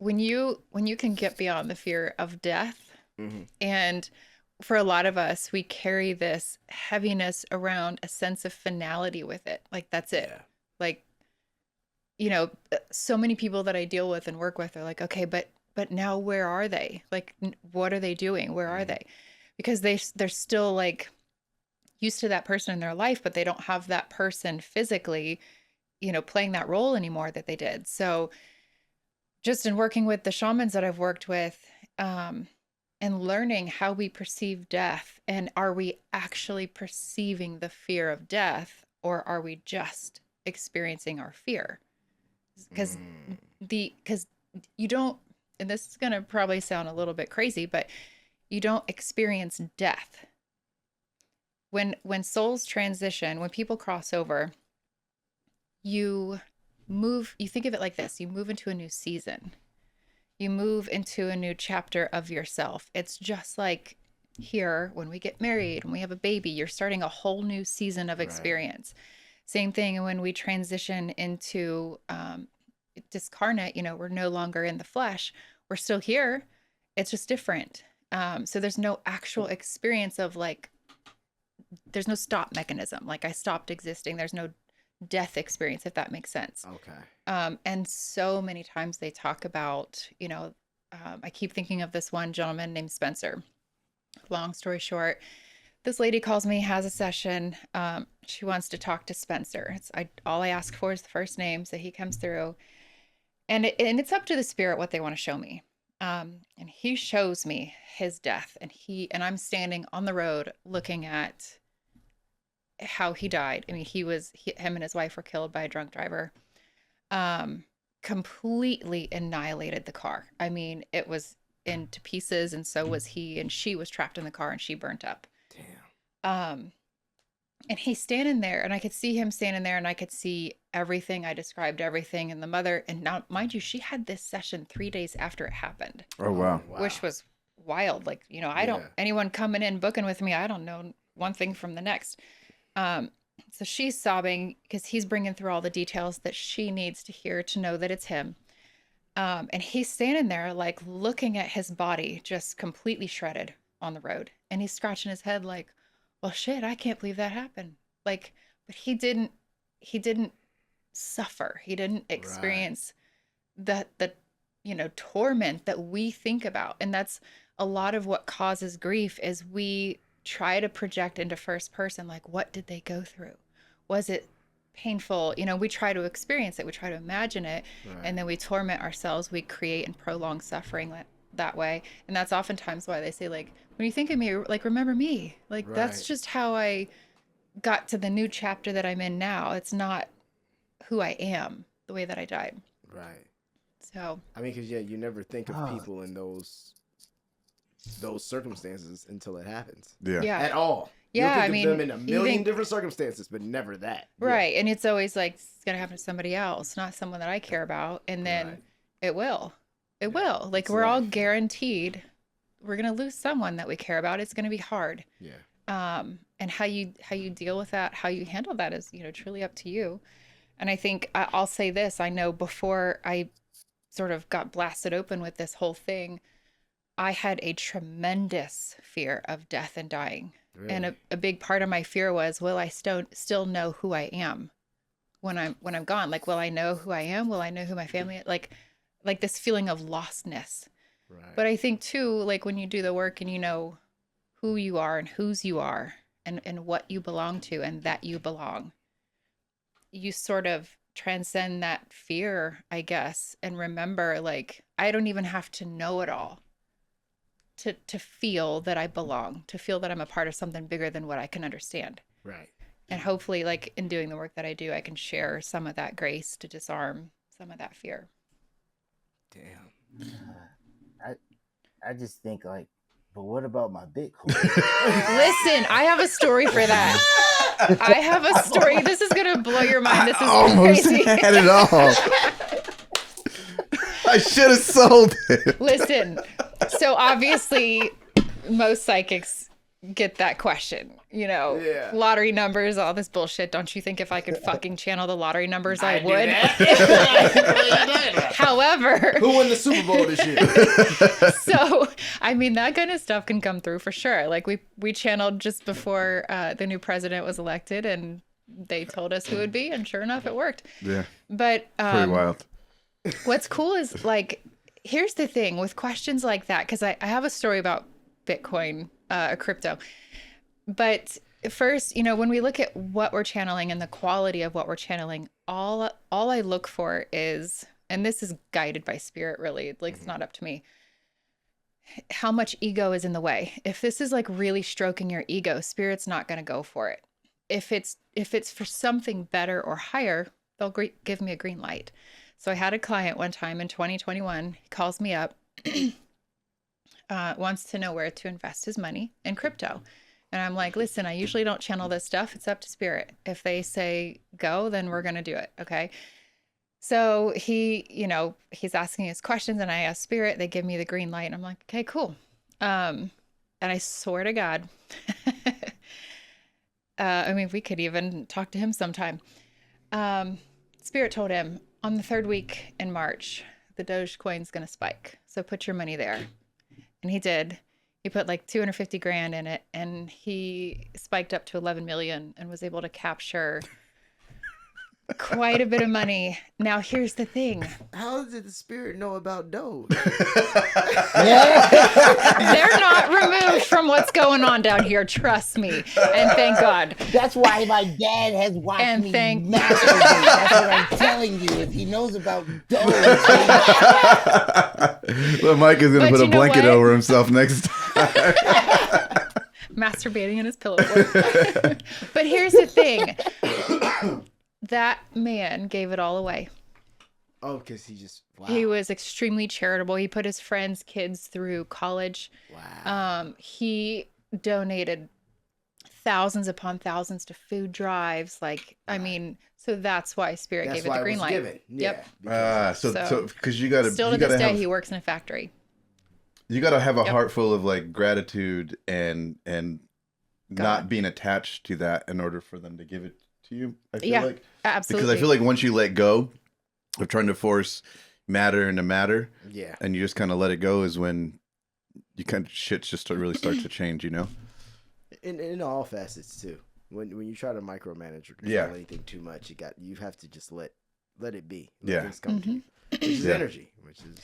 when you can get beyond the fear of death, Mm-hmm. and for a lot of us, we carry this heaviness around a sense of finality with it. Like that's it. Yeah. Like, so many people that I deal with and work with are like, okay, but now where are they? Like, what are they doing? Where are Mm-hmm. they? Because they're still like used to that person in their life, but they don't have that person physically, playing that role anymore that they did. So just in working with the shamans that I've worked with, um, and learning how we perceive death, and are we actually perceiving the fear of death, or are we just experiencing our fear? Because Mm. because you don't, and this is going to probably sound a little bit crazy, but you don't experience death when souls transition, when people cross over. You think of it like this: you move into a new season, you move into a new chapter of yourself. It's just like here when we get married, when we have a baby, you're starting a whole new season of Right. experience. Same thing when we transition into discarnate, we're no longer in the flesh. We're still here. It's just different. So there's no actual experience of like, there's no stop mechanism. Like I stopped existing. There's no death experience, if that makes sense. Okay. And so many times they talk about, I keep thinking of this one gentleman named Spencer. Long story short, this lady calls me, has a session. She wants to talk to Spencer. All I ask for is the first name, so he comes through, and it's up to the spirit what they want to show me. And he shows me his death, and I'm standing on the road looking at how he died. I mean, him and his wife were killed by a drunk driver. Completely annihilated the car. I mean, it was into pieces, and so was he, and she was trapped in the car and she burnt up. Damn. And he's standing there, and I could see him standing there, and I could see everything. I described everything, and the mother, and now, mind you, she had this session 3 days after it happened, Oh, wow. which was wild. Like, I don't, anyone coming in booking with me, I don't know one thing from the next. So she's sobbing because he's bringing through all the details that she needs to hear to know that it's him. And he's standing there, like looking at his body just completely shredded on the road. And he's scratching his head like, well, shit, I can't believe that happened. Like, but he didn't suffer. He didn't experience the torment that we think about. And that's a lot of what causes grief, is we try to project into first person, like, what did they go through? Was it painful? We try to experience it, we try to imagine it, and then we torment ourselves. We create and prolong suffering that way. And that's oftentimes why they say, like, when you think of me, like, remember me. Like, that's just how I got to the new chapter that I'm in now. It's not who I am, the way that I died. Right. So I mean, because you never think of people in those circumstances until it happens. Yeah. At all. Yeah, You'll think of them in a million different circumstances, but never that. Right. And it's always like, it's going to happen to somebody else, not someone that I care about. And then it will. It will. Like, we're all guaranteed we're going to lose someone that we care about. It's going to be hard. Yeah. And how you deal with that, how you handle that is, truly up to you. And I think I'll say this. I know before I sort of got blasted open with this whole thing, I had a tremendous fear of death and dying. Really? And a big part of my fear was, will I still know who I am when I'm gone? Like, will I know who I am? Will I know who my family is? Like this feeling of lostness. Right. But I think too, like, when you do the work and you know who you are and whose you are and what you belong to and that you belong, you sort of transcend that fear, I guess, and remember, like, I don't even have to know it all to feel that I belong, to feel that I'm a part of something bigger than what I can understand. Right. And hopefully, like, in doing the work that I do, I can share some of that grace to disarm some of that fear. Damn. I just think, like, but what about my Bitcoin? Listen, I have a story for that. I have a story. This is going to blow your mind. This is almost crazy. Had it all. I should have sold it. Listen, so obviously most psychics get that question, lottery numbers, all this bullshit. Don't you think if I could fucking channel the lottery numbers, I would? However, who won the Super Bowl this year? So, I mean, that kind of stuff can come through for sure. Like we channeled just before the new president was elected, and they told us who it would be, and sure enough, it worked. Yeah. But pretty wild. What's cool is like, here's the thing with questions like that, because I have a story about Bitcoin, crypto. But first, when we look at what we're channeling and the quality of what we're channeling, all I look for is, and this is guided by spirit, really, like it's not up to me, how much ego is in the way. If this is like really stroking your ego, spirit's not going to go for it. If it's for something better or higher, they'll give me a green light. So I had a client one time in 2021, he calls me up, wants to know where to invest his money in crypto. And I'm like, listen, I usually don't channel this stuff. It's up to spirit. If they say go, then we're going to do it. Okay. So he's asking his questions, and I ask spirit, they give me the green light, and I'm like, okay, cool. And I swear to God, I mean, we could even talk to him sometime. Spirit told him on the 3rd week in March, the Dogecoin's going to spike. So put your money there. And he did. He put like 250 grand in it, and he spiked up to 11 million and was able to capture quite a bit of money. Now, here's the thing. How did the spirit know about Doge? They're not removed from what's going on down here. Trust me. And thank God. That's why my dad has watched me masturbate. That's what I'm telling you. If he knows about Doge. Well, Mike is going to put a blanket over himself next time. Masturbating in his pillow fort. But here's the thing. That man gave it all away. Oh, because he just, wow. He was extremely charitable. He put his friends' kids through college. Wow. He donated thousands upon thousands to food drives. Like, I mean, so that's why Spirit gave it the green light. Given. Yep. So because you got to still to this day, he works in a factory. You got to have a heart full of like gratitude and not being attached to that in order for them to give it to you. I feel like absolutely. Because I feel like once you let go of trying to force matter into matter, and you just kind of let it go, is when you kind of shit just really starts to change, In all facets too. When you try to micromanage or control anything too much, you have to just let it be. Let things come to you. Which is energy. Which is